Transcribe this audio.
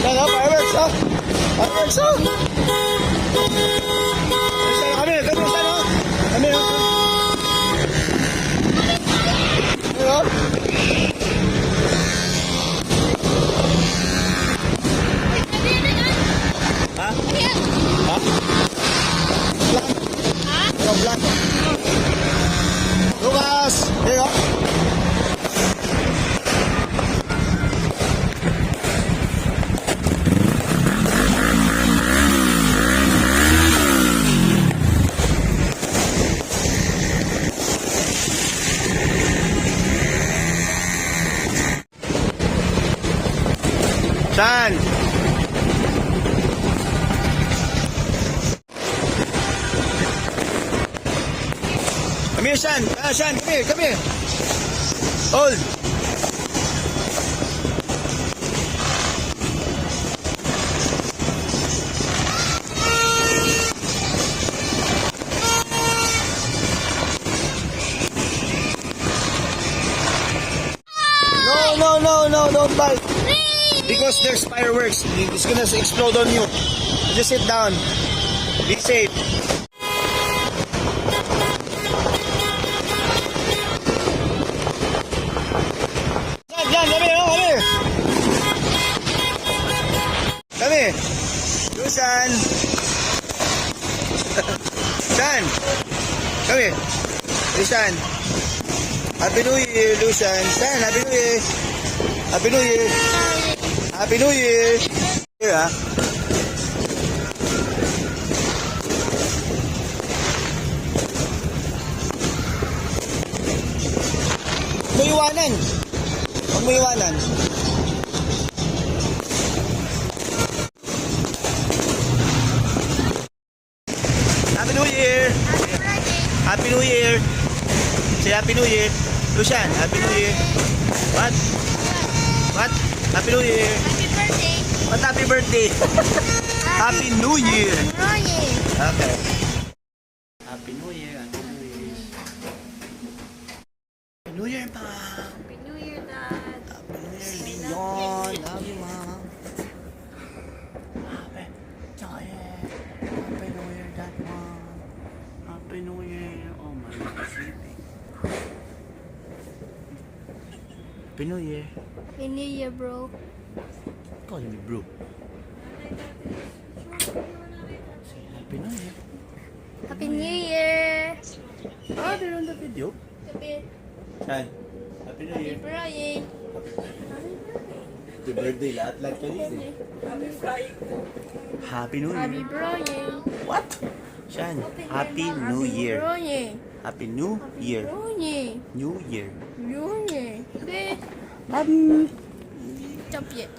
Yan, fireworks, oh. Fireworks, oh. Kami, oh. Kami, oh. Ayan, oh. Ha? Ha? Black. Lucas! Here you go. Saan? Come here, Shan. Shan, come here, come here. Hold. No, don't bite. Because there's fireworks. It's gonna explode on you. Just sit down. Be safe. Come here. Come here. Lucian. Lucian. Come here. Lucian. Happy New Year, Lucian. Lucian, Happy New Year. Happy New Year. Happy New Year. Here, ha? Huwag mo iwanan. Huwag mo iwanan. Happy New Year. Happy New Year. Say Happy New Year. Lucian, Happy New Year. What? What? Happy New Year. Happy birthday. What happy birthday? Happy New Year. Okay. Happy New Year. Happy New Year. Happy New Year, ma. Happy New Year, Dad. Happy New Year, Leon. Love you, ma. Happy New Year. Happy New Year, Dad, ma. Happy New Year. Oh my God, sleeping. Happy New Year. Happy New Year, bro. Call me bro. Say Happy New Year. Happy New Year. Ah, they're on the video. Happy Saan? Happy New Year. birthday. Happy birthday, lahat kayo eh. Happy New Happy Year. birthday. What? Saan? Happy New Year. Birthday. Happy New Year. Birthday. New Year. New Year. Okay. Happy. Stop it.